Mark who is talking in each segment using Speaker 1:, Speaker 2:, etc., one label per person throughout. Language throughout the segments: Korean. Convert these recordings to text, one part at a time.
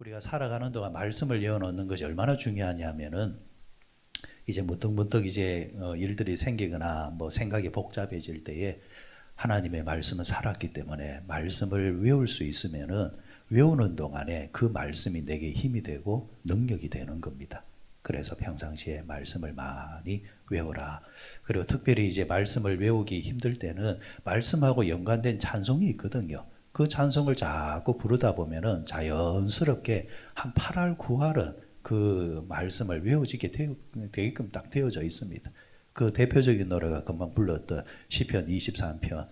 Speaker 1: 우리가 살아가는 동안 말씀을 외워놓는 것이 얼마나 중요하냐면은 이제 문득문득 이제 일들이 생기거나 뭐 생각이 복잡해질 때에 하나님의 말씀은 살았기 때문에 말씀을 외울 수 있으면은 외우는 동안에 그 말씀이 내게 힘이 되고 능력이 되는 겁니다. 그래서 평상시에 말씀을 많이 외워라. 그리고 특별히 이제 말씀을 외우기 힘들 때는 말씀하고 연관된 찬송이 있거든요. 그 찬송을 자꾸 부르다 보면은 자연스럽게 한 8할 9할은 그 말씀을 외워지게 되게끔 딱 되어져 있습니다. 그 대표적인 노래가 금방 불렀던 시편 23편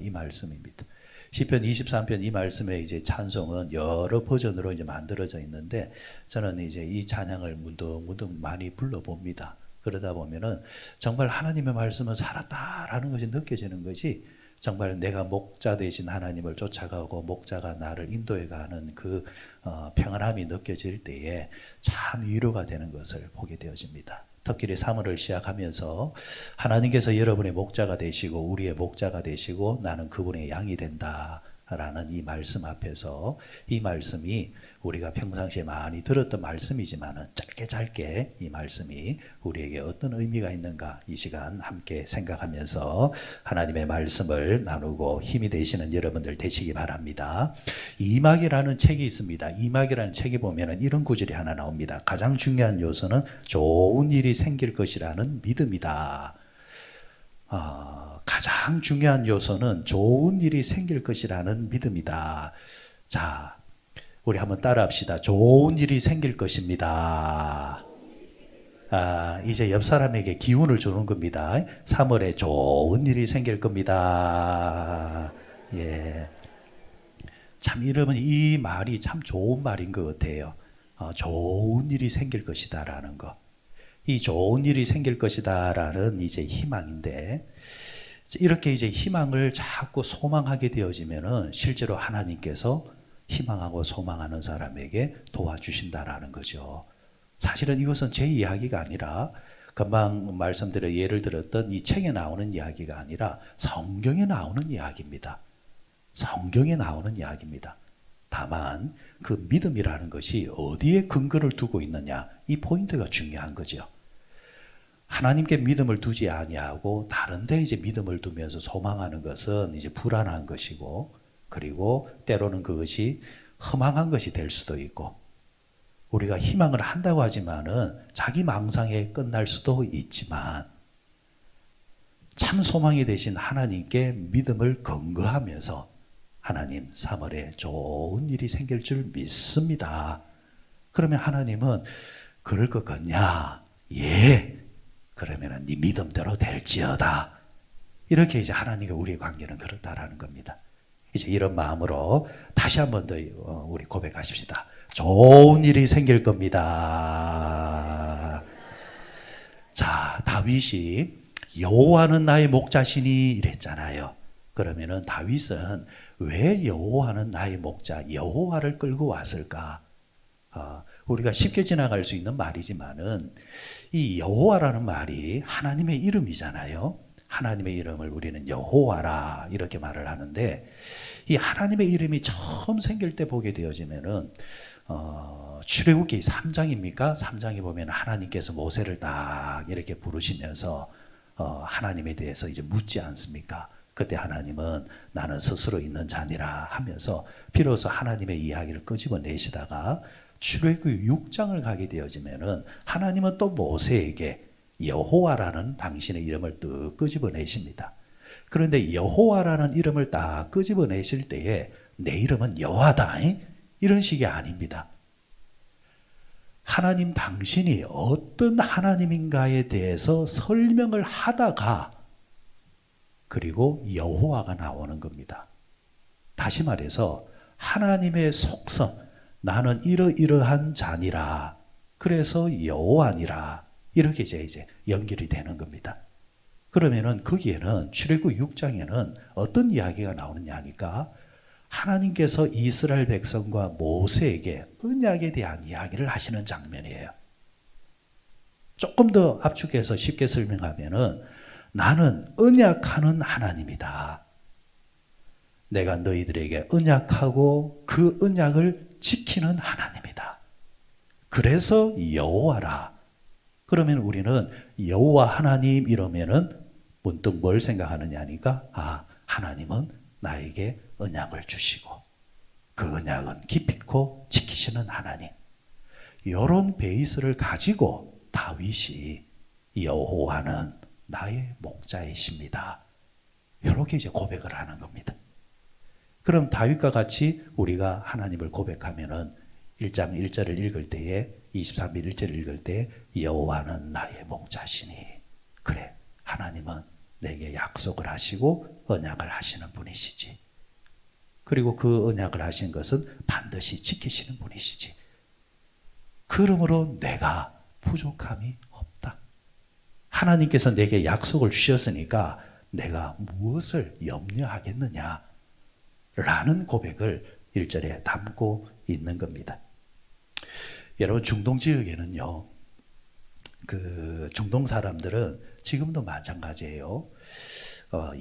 Speaker 1: 이 말씀입니다. 시편 23편 이 말씀에 이제 찬송은 여러 버전으로 이제 만들어져 있는데 저는 이제 이 찬양을 문득문득 많이 불러봅니다. 그러다 보면은 정말 하나님의 말씀은 살았다라는 것이 느껴지는 것이 정말 내가 목자 되신 하나님을 쫓아가고 목자가 나를 인도해가는 그 평안함이 느껴질 때에 참 위로가 되는 것을 보게 되어집니다. 특별히 3월을 시작하면서 하나님께서 여러분의 목자가 되시고 우리의 목자가 되시고 나는 그분의 양이 된다 라는 이 말씀 앞에서 이 말씀이 우리가 평상시에 많이 들었던 말씀이지만은 짧게 이 말씀이 우리에게 어떤 의미가 있는가 이 시간 함께 생각하면서 하나님의 말씀을 나누고 힘이 되시는 여러분들 되시기 바랍니다. 이막이라는 책이 있습니다. 이막이라는 책에 보면은 이런 구절이 하나 나옵니다. 가장 중요한 요소는 좋은 일이 생길 것이라는 믿음이다. 가장 중요한 요소는 좋은 일이 생길 것이라는 믿음이다. 자, 우리 한번 따라합시다. 좋은 일이 생길 것입니다. 이제 옆 사람에게 기운을 주는 겁니다. 3월에 좋은 일이 생길 겁니다. 예. 참 여러분 이 말이 참 좋은 말인 것 같아요. 좋은 일이 생길 것이다라는 거. 이 좋은 일이 생길 것이다라는 이제 희망인데 이렇게 이제 희망을 자꾸 소망하게 되어지면은 실제로 하나님께서 희망하고 소망하는 사람에게 도와주신다라는 거죠. 사실은 이것은 제 이야기가 아니라 금방 말씀드려 예를 들었던 이 책에 나오는 이야기가 아니라 성경에 나오는 이야기입니다. 성경에 나오는 이야기입니다. 다만 그 믿음이라는 것이 어디에 근거를 두고 있느냐 이 포인트가 중요한 거죠. 하나님께 믿음을 두지 아니하고 다른 데 이제 믿음을 두면서 소망하는 것은 이제 불안한 것이고 그리고 때로는 그것이 허망한 것이 될 수도 있고 우리가 희망을 한다고 하지만은 자기 망상에 끝날 수도 있지만 참 소망이 되신 하나님께 믿음을 근거하면서 하나님 3월에 좋은 일이 생길 줄 믿습니다. 그러면 하나님은 그럴 것 같냐? 예. 그러면은 네 믿음대로 될지어다. 이렇게 이제 하나님과 우리의 관계는 그렇다라는 겁니다. 이제 이런 마음으로 다시 한 번 더 우리 고백하십시다. 좋은 일이 생길 겁니다. 자, 다윗이 여호와는 나의 목자시니 이랬잖아요. 그러면은 다윗은 왜 여호와는 나의 목자, 여호와를 끌고 왔을까? 우리가 쉽게 지나갈 수 있는 말이지만은 이 여호와라는 말이 하나님의 이름이잖아요. 하나님의 이름을 우리는 여호와라 이렇게 말을 하는데 이 하나님의 이름이 처음 생길 때 보게 되어지면은 출애굽기 3장입니까? 3장에 보면 하나님께서 모세를 딱 이렇게 부르시면서 하나님에 대해서 이제 묻지 않습니까? 그때 하나님은 나는 스스로 있는 자니라 하면서 비로소 하나님의 이야기를 끄집어내시다가 출애굽기 6장을 가게 되어지면은 하나님은 또 모세에게 여호와라는 당신의 이름을 또 끄집어내십니다. 그런데 여호와라는 이름을 딱 끄집어내실 때에 내 이름은 여호와다 이런 식이 아닙니다. 하나님 당신이 어떤 하나님인가에 대해서 설명을 하다가 그리고 여호와가 나오는 겁니다. 다시 말해서 하나님의 속성 나는 이러이러한 자니라. 그래서 여호와니라. 이렇게 이제 연결이 되는 겁니다. 그러면은 거기에는 출애굽 6장에는 어떤 이야기가 나오느냐 하니까 하나님께서 이스라엘 백성과 모세에게 언약에 대한 이야기를 하시는 장면이에요. 조금 더 압축해서 쉽게 설명하면은 나는 언약하는 하나님이다. 내가 너희들에게 언약하고 그 언약을 지키는 하나님이다. 그래서 여호와라. 그러면 우리는 여호와 하나님 이러면은 문득 뭘 생각하느냐니까, 하나님은 나에게 언약을 주시고 그 언약은 기필코 지키시는 하나님. 이런 베이스를 가지고 다윗이 여호와는 나의 목자이십니다, 이렇게 이제 고백을 하는 겁니다. 그럼 다윗과 같이 우리가 하나님을 고백하면은 1장 1절을 읽을 때에 23일 1절을 읽을 때 여호와는 나의 목자시니, 그래, 하나님은 내게 약속을 하시고 언약을 하시는 분이시지. 그리고 그 언약을 하신 것은 반드시 지키시는 분이시지. 그러므로 내가 부족함이 없다. 하나님께서 내게 약속을 주셨으니까 내가 무엇을 염려하겠느냐 라는 고백을 1절에 담고 있는 겁니다. 여러분, 중동 지역에는요, 중동 사람들은 지금도 마찬가지예요.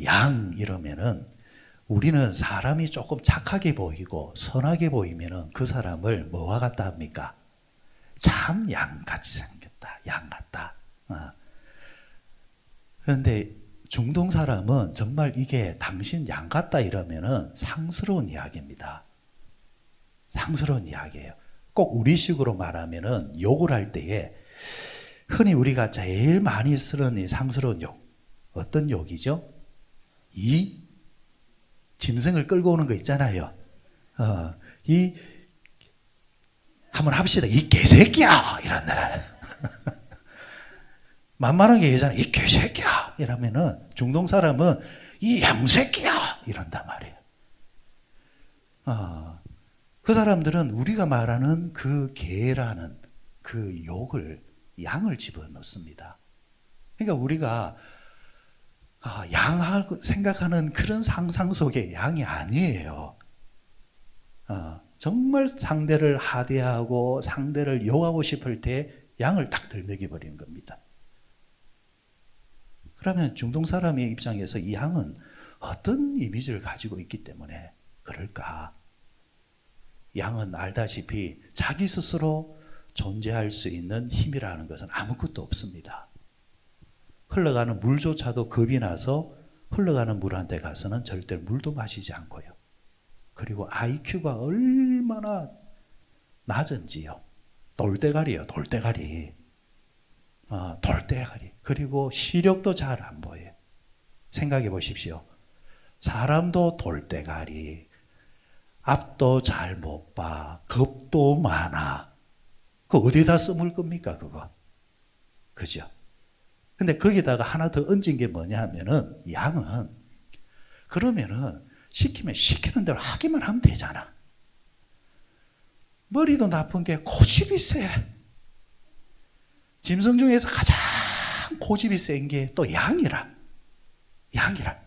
Speaker 1: 양 이러면은 우리는 사람이 조금 착하게 보이고 선하게 보이면은 그 사람을 뭐와 같다 합니까? 참 양같이 생겼다, 양 같다. 그런데 중동 사람은 정말 이게 당신 양 같다 이러면은 상스러운 이야기입니다. 상스러운 이야기예요. 꼭 우리식으로 말하면은 욕을 할 때에 흔히 우리가 제일 많이 쓰는 이 상스러운 욕, 어떤 욕이죠? 이 짐승을 끌고 오는 거 있잖아요. 한번 합시다. 이 개새끼야! 이런다. 만만한 게 얘기잖아요. 이 개새끼야! 이러면은 중동 사람은 이 양새끼야! 이런단 말이에요. 그 사람들은 우리가 말하는 그 개라는 그 욕을 양을 집어넣습니다. 그러니까 우리가 양하고 생각하는 그런 상상 속의 양이 아니에요. 정말 상대를 하대하고 상대를 욕하고 싶을 때 양을 딱 들먹여 버리는 겁니다. 그러면 중동 사람의 입장에서 이 양은 어떤 이미지를 가지고 있기 때문에 그럴까? 양은 알다시피 자기 스스로 존재할 수 있는 힘이라는 것은 아무것도 없습니다. 흘러가는 물조차도 겁이 나서 흘러가는 물한테 가서는 절대 물도 마시지 않고요. 그리고 IQ가 얼마나 낮은지요. 돌대가리요, 돌대가리. 돌대가리. 그리고 시력도 잘 안 보여요. 생각해 보십시오. 사람도 돌대가리. 앞도 잘 못 봐. 겁도 많아. 그거 어디다 써물 겁니까, 그거? 그죠? 근데 거기다가 하나 더 얹은 게 뭐냐 하면은, 양은, 그러면은, 시키면 시키는 대로 하기만 하면 되잖아. 머리도 나쁜 게 고집이 세. 짐승 중에서 가장 고집이 센 게 또 양이라. 양이라.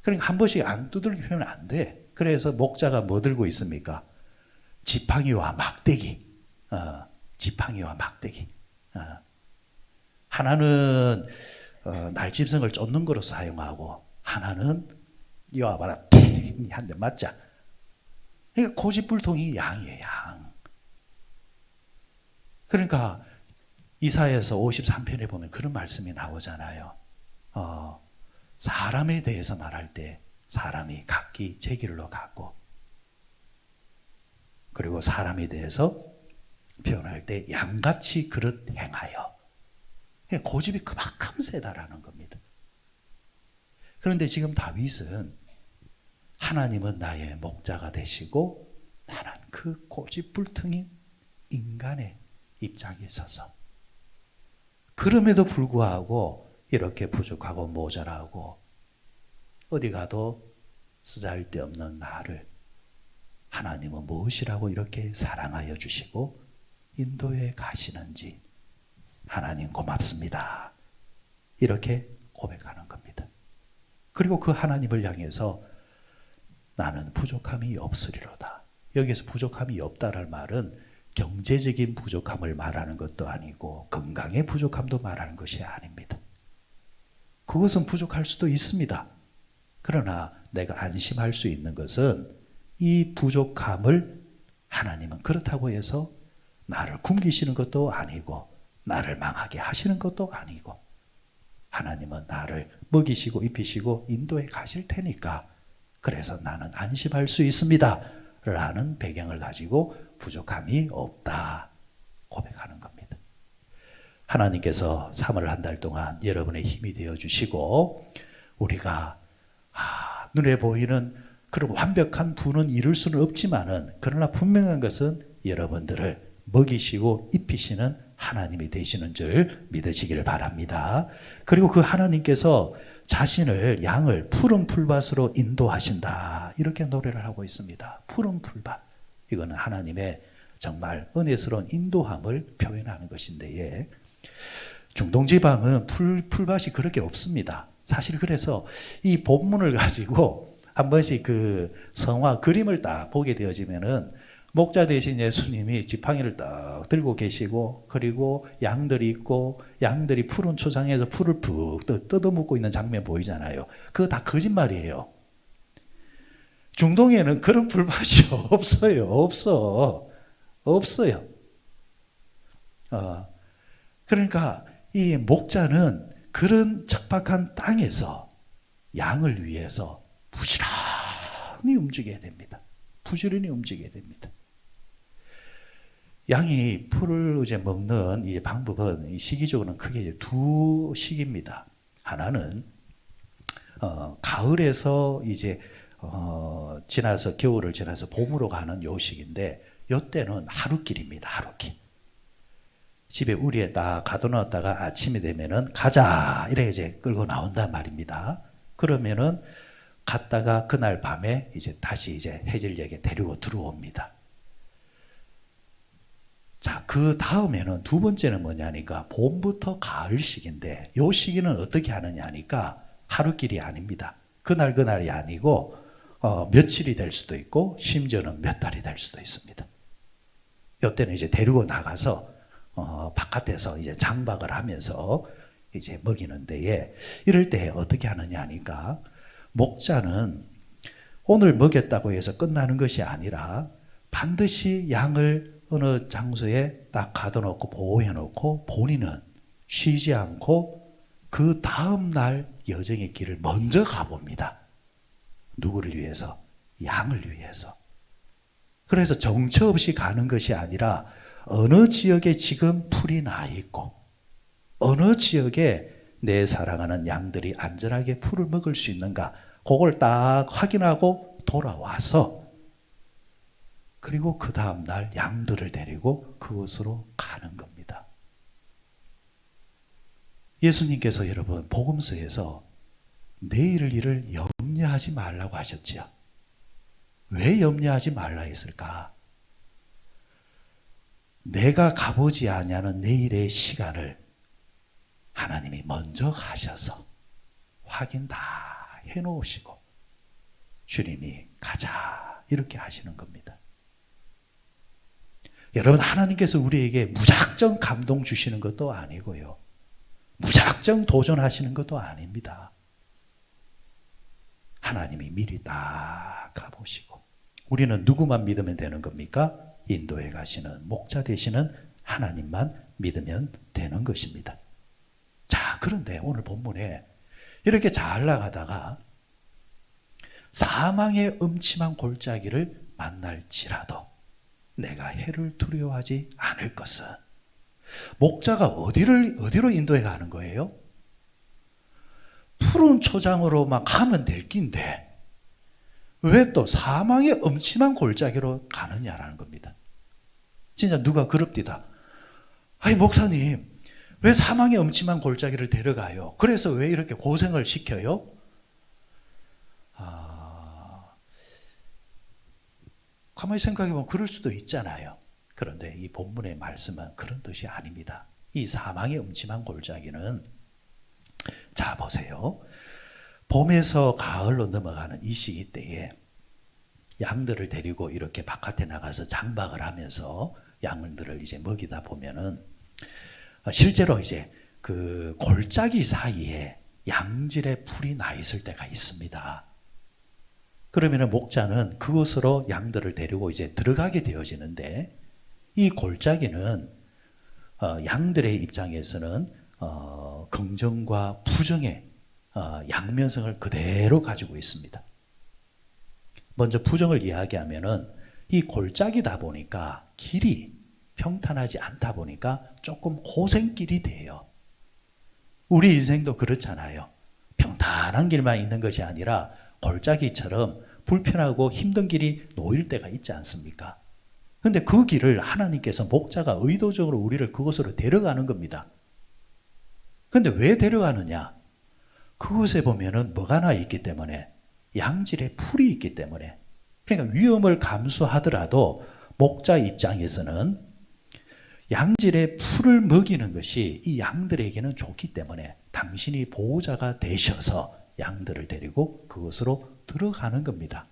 Speaker 1: 그러니까 한 번씩 안 두들기면 안 돼. 그래서 목자가 뭐 들고 있습니까? 지팡이와 막대기. 지팡이와 막대기. 하나는 날짐승을 쫓는 거로 사용하고, 하나는 이와 봐라, 한 대 맞자. 그러니까 고집불통이 양이에요, 양. 그러니까 이사야서 53편에 보면 그런 말씀이 나오잖아요. 사람에 대해서 말할 때 사람이 각기 제 길로 갔고, 그리고 사람에 대해서 표현할 때 양같이 그릇 행하여. 고집이 그만큼 세다라는 겁니다. 그런데 지금 다윗은 하나님은 나의 목자가 되시고 나는 그 고집불통인 인간의 입장에 서서, 그럼에도 불구하고 이렇게 부족하고 모자라고 어디 가도 쓰잘데없는 나를 하나님은 무엇이라고 이렇게 사랑하여 주시고 인도해 가시는지 하나님 고맙습니다, 이렇게 고백하는 겁니다. 그리고 그 하나님을 향해서 나는 부족함이 없으리로다. 여기서 부족함이 없다는 말은 경제적인 부족함을 말하는 것도 아니고 건강의 부족함도 말하는 것이 아닙니다. 그것은 부족할 수도 있습니다. 그러나 내가 안심할 수 있는 것은 이 부족함을 하나님은 그렇다고 해서 나를 굶기시는 것도 아니고 나를 망하게 하시는 것도 아니고 하나님은 나를 먹이시고 입히시고 인도해 가실 테니까 그래서 나는 안심할 수 있습니다 라는 배경을 가지고 부족함이 없다 고백하는 겁니다. 하나님께서 3월 한 달 동안 여러분의 힘이 되어주시고 우리가 눈에 보이는 그런 완벽한 부는 이룰 수는 없지만은 그러나 분명한 것은 여러분들을 먹이시고 입히시는 하나님이 되시는 줄 믿으시기를 바랍니다. 그리고 그 하나님께서 자신을 양을 푸른 풀밭으로 인도하신다 이렇게 노래를 하고 있습니다. 푸른 풀밭 이거는 하나님의 정말 은혜스러운 인도함을 표현하는 것인데 중동 지방은 풀밭이 그렇게 없습니다. 사실 그래서 이 본문을 가지고 한 번씩 그 성화 그림을 딱 보게 되어지면은 목자 대신 예수님이 지팡이를 딱 들고 계시고 그리고 양들이 있고 양들이 푸른 초장에서 풀을 푹 뜯어먹고 있는 장면 보이잖아요. 그거 다 거짓말이에요. 중동에는 그런 풀밭이 없어요. 없어요. 그러니까 이 목자는 그런 척박한 땅에서 양을 위해서 부지런히 움직여야 됩니다. 부지런히 움직여야 됩니다. 양이 풀을 이제 먹는 이 방법은 시기적으로는 크게 두 시기입니다. 하나는 가을에서 이제 지나서 겨울을 지나서 봄으로 가는 요 시기인데 요때는 하루길입니다. 하루길. 집에 우리에 딱 가둬놨다가 아침이 되면은 가자 이래 이제 끌고 나온단 말입니다. 그러면은 갔다가 그날 밤에 이제 다시 이제 해질녘에 데리고 들어옵니다. 자, 그 다음에는 두 번째는 뭐냐니까 봄부터 가을 시기인데 요 시기는 어떻게 하느냐니까 하루길이 아닙니다. 그날이 아니고 며칠이 될 수도 있고 심지어는 몇 달이 될 수도 있습니다. 요때는 이제 데리고 나가서 바깥에서 이제 장박을 하면서 이제 먹이는 데에 이럴 때 어떻게 하느냐 하니까 목자는 오늘 먹였다고 해서 끝나는 것이 아니라 반드시 양을 어느 장소에 딱 가둬놓고 보호해놓고 본인은 쉬지 않고 그 다음 날 여정의 길을 먼저 가봅니다. 누구를 위해서? 양을 위해서. 그래서 정처 없이 가는 것이 아니라 어느 지역에 지금 풀이 나 있고 어느 지역에 내 사랑하는 양들이 안전하게 풀을 먹을 수 있는가 그걸 딱 확인하고 돌아와서 그리고 그 다음 날 양들을 데리고 그곳으로 가는 겁니다. 예수님께서 여러분 복음서에서 내일 일을 염려하지 말라고 하셨지요. 왜 염려하지 말라 했을까? 내가 가보지 아니하는 내일의 시간을 하나님이 먼저 가셔서 확인 다 해놓으시고 주님이 가자 이렇게 하시는 겁니다. 여러분 하나님께서 우리에게 무작정 감동 주시는 것도 아니고요. 무작정 도전하시는 것도 아닙니다. 하나님이 미리 딱 가보시고 우리는 누구만 믿으면 되는 겁니까? 인도에 가시는 목자 되시는 하나님만 믿으면 되는 것입니다. 자, 그런데 오늘 본문에 이렇게 잘 나가다가 사망의 음침한 골짜기를 만날지라도 내가 해를 두려워하지 않을 것은 목자가 어디로 인도해 가는 거예요? 푸른 초장으로 막 가면 될 낀데 왜 또 사망의 음침한 골짜기로 가느냐라는 겁니다. 진짜 누가 그럽디다. 아니 목사님 왜 사망의 음침한 골짜기를 데려가요? 그래서 왜 이렇게 고생을 시켜요? 가만히 생각해보면 그럴 수도 있잖아요. 그런데 이 본문의 말씀은 그런 뜻이 아닙니다. 이 사망의 음침한 골짜기는 자 보세요. 봄에서 가을로 넘어가는 이 시기 때에 양들을 데리고 이렇게 바깥에 나가서 장박을 하면서 양들을 이제 먹이다 보면은 실제로 이제 그 골짜기 사이에 양질의 풀이 나 있을 때가 있습니다. 그러면은 목자는 그곳으로 양들을 데리고 이제 들어가게 되어지는데 이 골짜기는 양들의 입장에서는 긍정과 부정의 양면성을 그대로 가지고 있습니다. 먼저 부정을 이야기하면은 이 골짜기다 보니까 길이 평탄하지 않다 보니까 조금 고생길이 돼요. 우리 인생도 그렇잖아요. 평탄한 길만 있는 것이 아니라 골짜기처럼 불편하고 힘든 길이 놓일 때가 있지 않습니까? 근데 그 길을 하나님께서 목자가 의도적으로 우리를 그곳으로 데려가는 겁니다. 근데 왜 데려가느냐? 그곳에 보면은 뭐가 나 있기 때문에, 양질의 풀이 있기 때문에. 그러니까 위험을 감수하더라도 목자 입장에서는 양질의 풀을 먹이는 것이 이 양들에게는 좋기 때문에 당신이 보호자가 되셔서 양들을 데리고 그곳으로 들어가는 겁니다.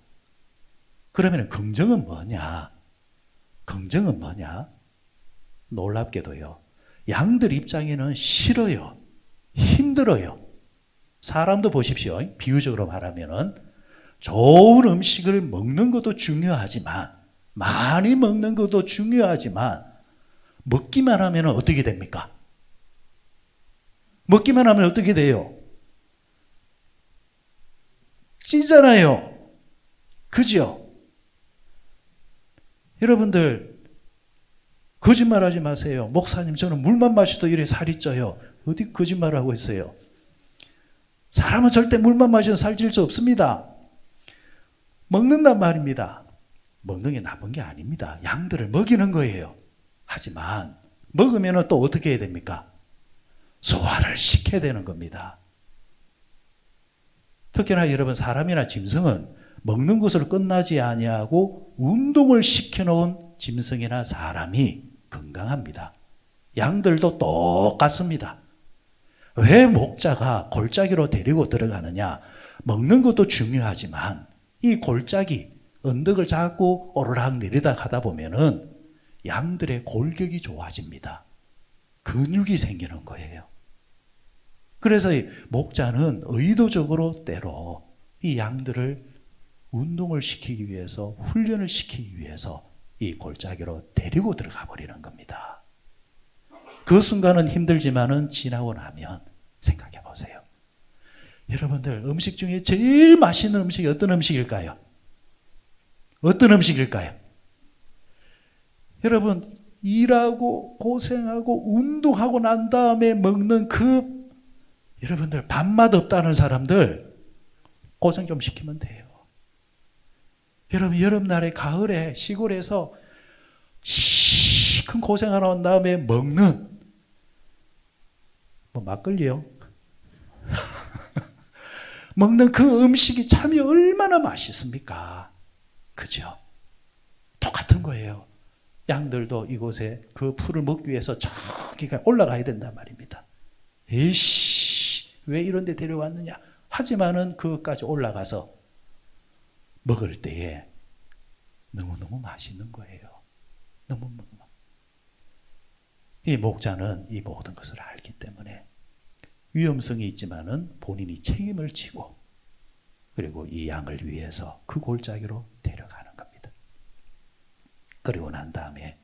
Speaker 1: 그러면 긍정은 뭐냐? 긍정은 뭐냐? 놀랍게도요. 양들 입장에는 싫어요. 힘들어요. 사람도 보십시오. 비유적으로 말하면은 좋은 음식을 먹는 것도 중요하지만, 많이 먹는 것도 중요하지만, 먹기만 하면 어떻게 됩니까? 먹기만 하면 어떻게 돼요? 찌잖아요. 그죠? 여러분들 거짓말하지 마세요. 목사님 저는 물만 마셔도 이래 살이 쪄요. 어디 거짓말하고 있어요. 사람은 절대 물만 마셔도 살찔 수 없습니다. 먹는단 말입니다. 먹는 게 나쁜 게 아닙니다. 양들을 먹이는 거예요. 하지만 먹으면 또 어떻게 해야 됩니까? 소화를 시켜야 되는 겁니다. 특히나 여러분 사람이나 짐승은 먹는 것으로 끝나지 아니하고 운동을 시켜놓은 짐승이나 사람이 건강합니다. 양들도 똑같습니다. 왜 목자가 골짜기로 데리고 들어가느냐? 먹는 것도 중요하지만 이 골짜기, 언덕을 자꾸 오르락 내리다 가다 보면은 양들의 골격이 좋아집니다. 근육이 생기는 거예요. 그래서 목자는 의도적으로 때로 이 양들을 운동을 시키기 위해서, 훈련을 시키기 위해서 이 골짜기로 데리고 들어가 버리는 겁니다. 그 순간은 힘들지만은 지나고 나면 생각해 보세요. 여러분들 음식 중에 제일 맛있는 음식이 어떤 음식일까요? 어떤 음식일까요? 여러분 일하고 고생하고 운동하고 난 다음에 먹는 그 여러분들 밥맛 없다는 사람들 고생 좀 시키면 돼요. 여러분 여름날에 가을에 시골에서 시큰 고생하러 온 다음에 먹는 뭐 막걸리요? 먹는 그 음식이 참이 얼마나 맛있습니까? 그죠? 똑같은 거예요. 양들도 이곳에 그 풀을 먹기 위해서 저기가 올라가야 된단 말입니다. 에이씨, 왜 이런 데 데려왔느냐? 하지만은 그것까지 올라가서 먹을 때에 너무너무 맛있는 거예요. 너무너무. 이 목자는 이 모든 것을 알기 때문에 위험성이 있지만은 본인이 책임을 지고 그리고 이 양을 위해서 그 골짜기로 데려가는 겁니다. 그리고 난 다음에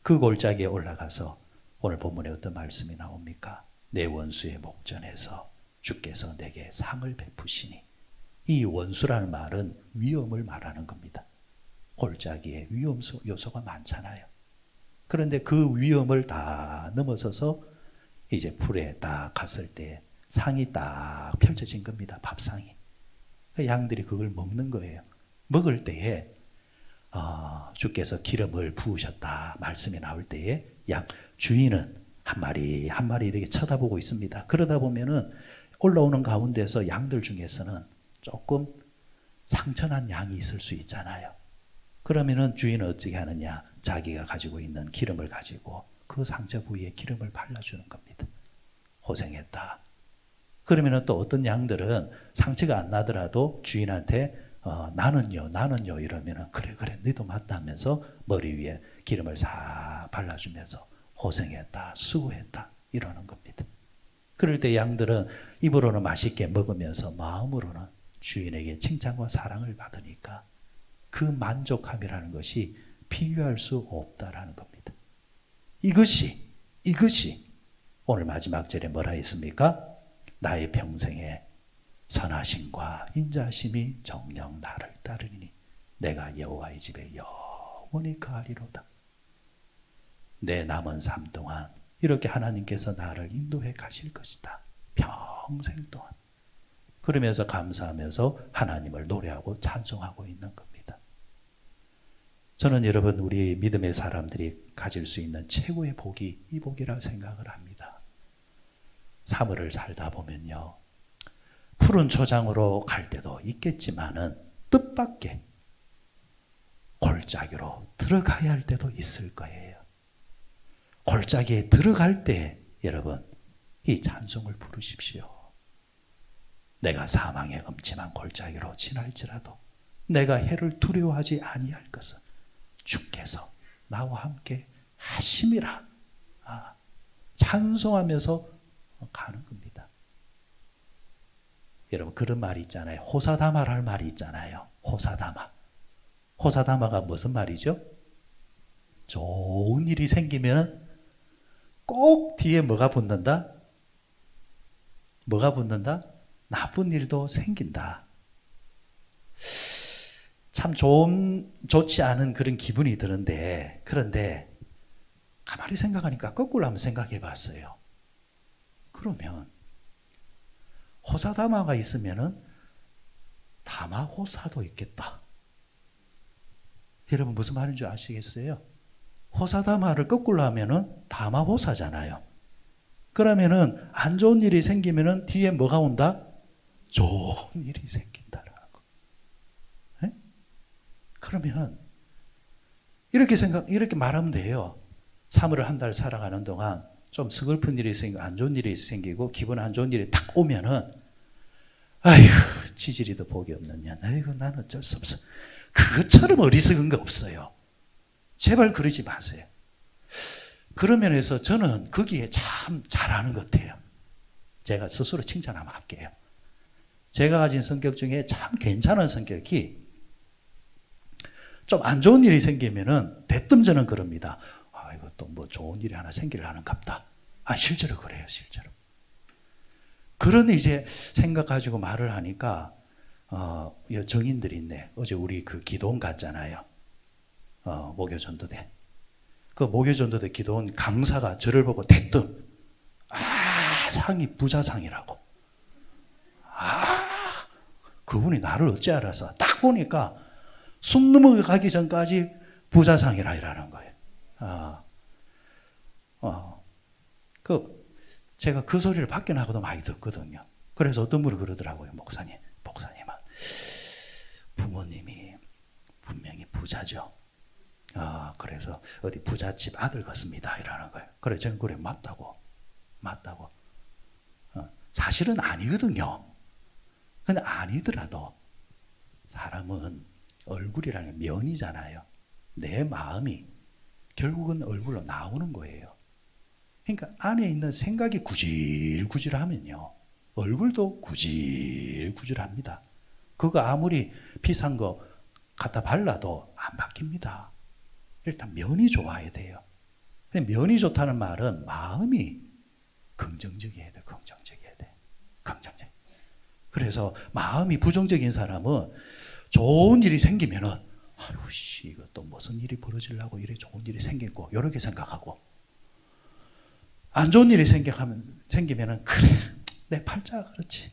Speaker 1: 그 골짜기에 올라가서 오늘 본문에 어떤 말씀이 나옵니까? 내 원수의 목전에서 주께서 내게 상을 베푸시니. 이 원수라는 말은 위험을 말하는 겁니다. 골짜기에 위험 요소가 많잖아요. 그런데 그 위험을 다 넘어서서 이제 풀에 딱 갔을 때 상이 딱 펼쳐진 겁니다. 밥상이. 양들이 그걸 먹는 거예요. 먹을 때에 주께서 기름을 부으셨다 말씀이 나올 때에 양 주인은 한 마리 한 마리 이렇게 쳐다보고 있습니다. 그러다 보면은 올라오는 가운데서 양들 중에서는 조금 상처난 양이 있을 수 있잖아요. 그러면은 주인은 어떻게 하느냐? 자기가 가지고 있는 기름을 가지고 그 상처 부위에 기름을 발라주는 겁니다. 고생했다. 그러면은 또 어떤 양들은 상처가 안 나더라도 주인한테 나는요 이러면은 그래 너도 맞다 하면서 머리 위에 기름을 싹 발라주면서 고생했다, 수고했다 이러는 겁니다. 그럴 때 양들은 입으로는 맛있게 먹으면서 마음으로는 주인에게 칭찬과 사랑을 받으니까 그 만족함이라는 것이 비교할 수 없다라는 겁니다. 이것이 오늘 마지막 절에 뭐라 했습니까? 나의 평생에 선하심과 인자심이 정녕 나를 따르니 내가 여호와의 집에 영원히 거하리로다. 내 남은 삶 동안 이렇게 하나님께서 나를 인도해 가실 것이다. 평생 동안. 그러면서 감사하면서 하나님을 노래하고 찬송하고 있는 겁니다. 저는 여러분 우리 믿음의 사람들이 가질 수 있는 최고의 복이 이 복이라 생각을 합니다. 사물을 살다 보면요. 푸른 초장으로 갈 때도 있겠지만은 뜻밖의 골짜기로 들어가야 할 때도 있을 거예요. 골짜기에 들어갈 때 여러분 이 찬송을 부르십시오. 내가 사망의 음침한 골짜기로 지날지라도 내가 해를 두려워하지 아니할 것은 주께서 나와 함께 하심이라. 찬송하면서 가는 겁니다. 여러분 그런 말이 있잖아요. 호사다마라는 말이 있잖아요. 호사다마. 호사다마가 무슨 말이죠? 좋은 일이 생기면 꼭 뒤에 뭐가 붙는다? 뭐가 붙는다? 나쁜 일도 생긴다. 참 좋지 않은 그런 기분이 드는데, 그런데 가만히 생각하니까 거꾸로 한번 생각해 봤어요. 그러면 호사다마가 있으면은 다마호사도 있겠다. 여러분 무슨 말인지 아시겠어요? 호사다마를 거꾸로 하면은 다마호사잖아요. 그러면은 안 좋은 일이 생기면은 뒤에 뭐가 온다? 좋은 일이 생긴다라는 거. 네? 그러면 이렇게 말하면 돼요. 사물을 한 달 살아가는 동안 좀 서글픈 일이 생기고 안 좋은 일이 생기고 기분 안 좋은 일이 딱 오면은 아이고 지지리도 복이 없는 년. 아이고 난 어쩔 수 없어. 그것처럼 어리석은 거 없어요. 제발 그러지 마세요. 그런 면에서 저는 거기에 참 잘하는 것 같아요. 제가 스스로 칭찬 한번 할게요. 제가 가진 성격 중에 참 괜찮은 성격이 좀 안 좋은 일이 생기면은 대뜸 저는 그럽니다. 이거 또 뭐 좋은 일이 하나 생기려는 갑다. 실제로 그래요, 실제로. 그런 이제 생각 가지고 말을 하니까 정인들이 있네. 어제 우리 그 기도원 갔잖아요. 목요전도대. 그 목요전도대 기도원 강사가 저를 보고 대뜸 상이 부자상이라고. 그분이 나를 어찌 알아서 딱 보니까 숨 넘어가기 전까지 부자상이라 이라는 거예요. 제가 그 소리를 밖에 나가도 많이 듣거든요. 그래서 어떤 분이 그러더라고요. 목사님은 부모님이 분명히 부자죠. 그래서 어디 부잣집 아들 같습니다. 이라는 거예요. 그래, 저는 그래, 맞다고. 사실은 아니거든요. 근데 아니더라도 사람은 얼굴이라는 면이잖아요. 내 마음이 결국은 얼굴로 나오는 거예요. 그러니까 안에 있는 생각이 구질구질하면요. 얼굴도 구질구질합니다. 그거 아무리 비싼 거 갖다 발라도 안 바뀝니다. 일단 면이 좋아야 돼요. 근데 면이 좋다는 말은 마음이 긍정적이어야 돼. 긍정적. 그래서 마음이 부정적인 사람은 좋은 일이 생기면은 이거 또 무슨 일이 벌어지려고 이래 좋은 일이 생기고 이렇게 생각하고 안 좋은 일이 생기면은 그래 내 팔자가 그렇지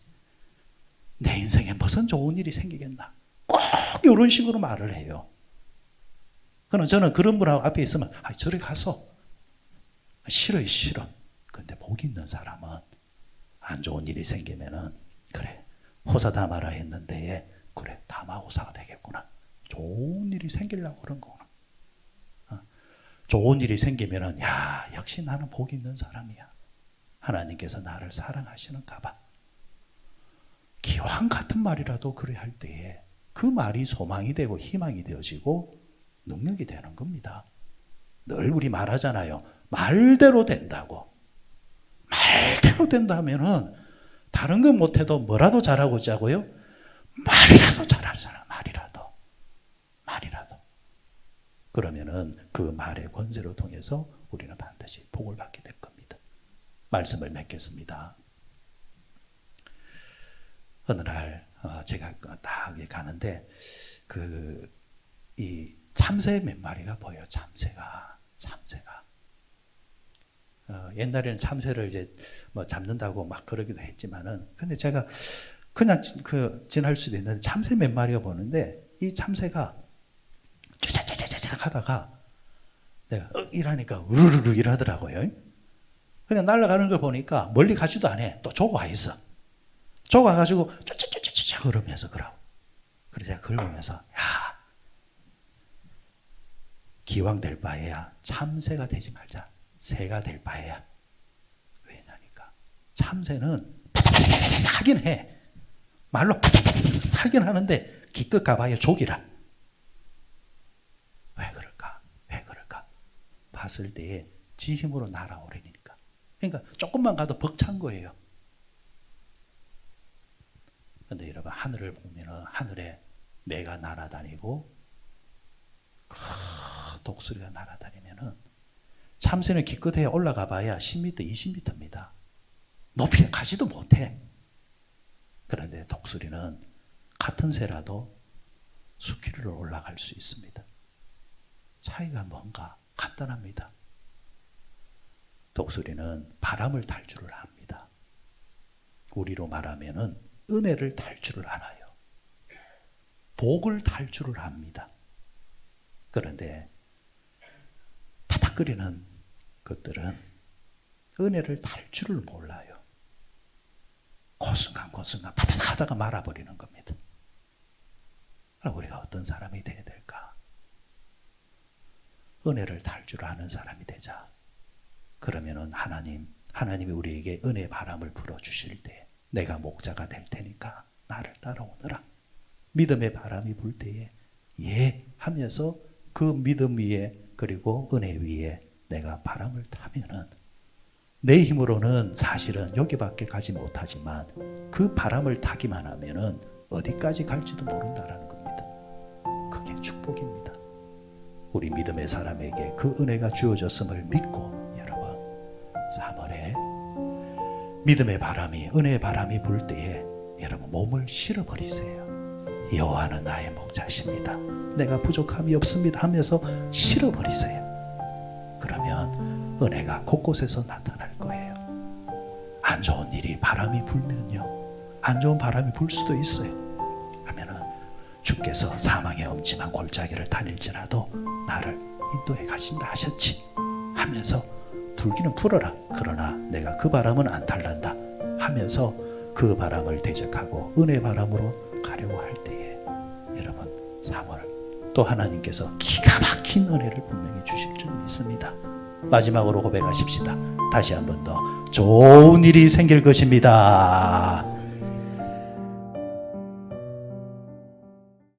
Speaker 1: 내 인생에 무슨 좋은 일이 생기겠나 꼭 이런 식으로 말을 해요. 그럼 저는 그런 분하고 앞에 있으면 저리 가서 싫어. 근데 복 있는 사람은 안 좋은 일이 생기면은 그래 호사다마라 했는데 그래 다마호사가 되겠구나. 좋은 일이 생기려고 그런 거구나. 좋은 일이 생기면은 역시 나는 복 있는 사람이야. 하나님께서 나를 사랑하시는가 봐. 기왕 같은 말이라도 그래 할 때에 그 말이 소망이 되고 희망이 되어지고 능력이 되는 겁니다. 늘 우리 말하잖아요. 말대로 된다고. 말대로 된다면은 다른 건 못해도 뭐라도 잘하고 자고요. 말이라도 잘하잖아. 말이라도. 그러면은 그 말의 권세를 통해서 우리는 반드시 복을 받게 될 겁니다. 말씀을 맺겠습니다. 어느 날 제가 딱 가는데 이 참새 몇 마리가 보여요. 참새가. 옛날에는 참새를 이제 뭐 잡는다고 막 그러기도 했지만은, 근데 제가 그냥 지날 수도 있는데 참새 몇 마리가 보는데, 이 참새가 쭈짝쭈짝쭈짝 하다가 내가 이러니까 우르르르 이러더라고요. 그냥 날아가는 걸 보니까 멀리 가지도 않아. 또 조고 와 있어. 조고 와가지고 쭈쭈쭈쭈쭈 그러면서 그러고. 그래서 제가 그걸 보면서, 야, 기왕 될 바에야 참새가 되지 말자. 새가 될 바에야. 왜냐니까 참새는 하긴 해. 말로 하긴 하는데 기껏 가봐야 족이라. 왜 그럴까? 봤을 때에 지 힘으로 날아오르니까. 그러니까 조금만 가도 벅찬 거예요. 근데 여러분, 하늘을 보면은 하늘에 매가 날아다니고 독수리가 날아다니면은, 참새는 기껏해야 올라가 봐야 10m, 20m입니다. 높이 가지도 못해. 그런데 독수리는 같은 새라도 수키로를 올라갈 수 있습니다. 차이가 뭔가 간단합니다. 독수리는 바람을 탈 줄을 압니다. 우리로 말하면은 은혜를 탈 줄을 알아요. 복을 탈 줄을 압니다. 그런데 바닥거리는 것들은 은혜를 탈 줄을 몰라요. 고순간 바닥 하다가 말아버리는 겁니다. 그럼 우리가 어떤 사람이 되어야 될까? 은혜를 탈 줄 아는 사람이 되자. 그러면은 하나님이 우리에게 은혜 바람을 불어주실 때, 내가 목자가 될 테니까 나를 따라오너라. 믿음의 바람이 불 때에 예 하면서 그 믿음 위에, 그리고 은혜 위에 내가 바람을 타면은, 내 힘으로는 사실은 여기밖에 가지 못하지만 그 바람을 타기만 하면은 어디까지 갈지도 모른다라는 겁니다. 그게 축복입니다. 우리 믿음의 사람에게 그 은혜가 주어졌음을 믿고, 여러분 3월에 믿음의 바람이, 은혜의 바람이 불 때에 여러분 몸을 실어버리세요. 여호와는 나의 목자십니다. 내가 부족함이 없습니다 하면서 실어버리세요. 그러면 은혜가 곳곳에서 나타날 거예요. 안 좋은 일이, 바람이 불면요, 안 좋은 바람이 불 수도 있어요. 하면은 주께서 사망의 엄침한 골짜기를 다닐지라도 나를 인도해 가신다 하셨지 하면서 불기는 불어라. 그러나 내가 그 바람은 안 탈란다 하면서 그 바람을 대적하고 은혜 바람으로 가려고 할 때에, 여러분 3월 또 하나님께서 기가 막힌 은혜를 분명히 주실 줄 믿습니다. 마지막으로 고백하십시다. 다시 한 번 더. 좋은 일이 생길 것입니다.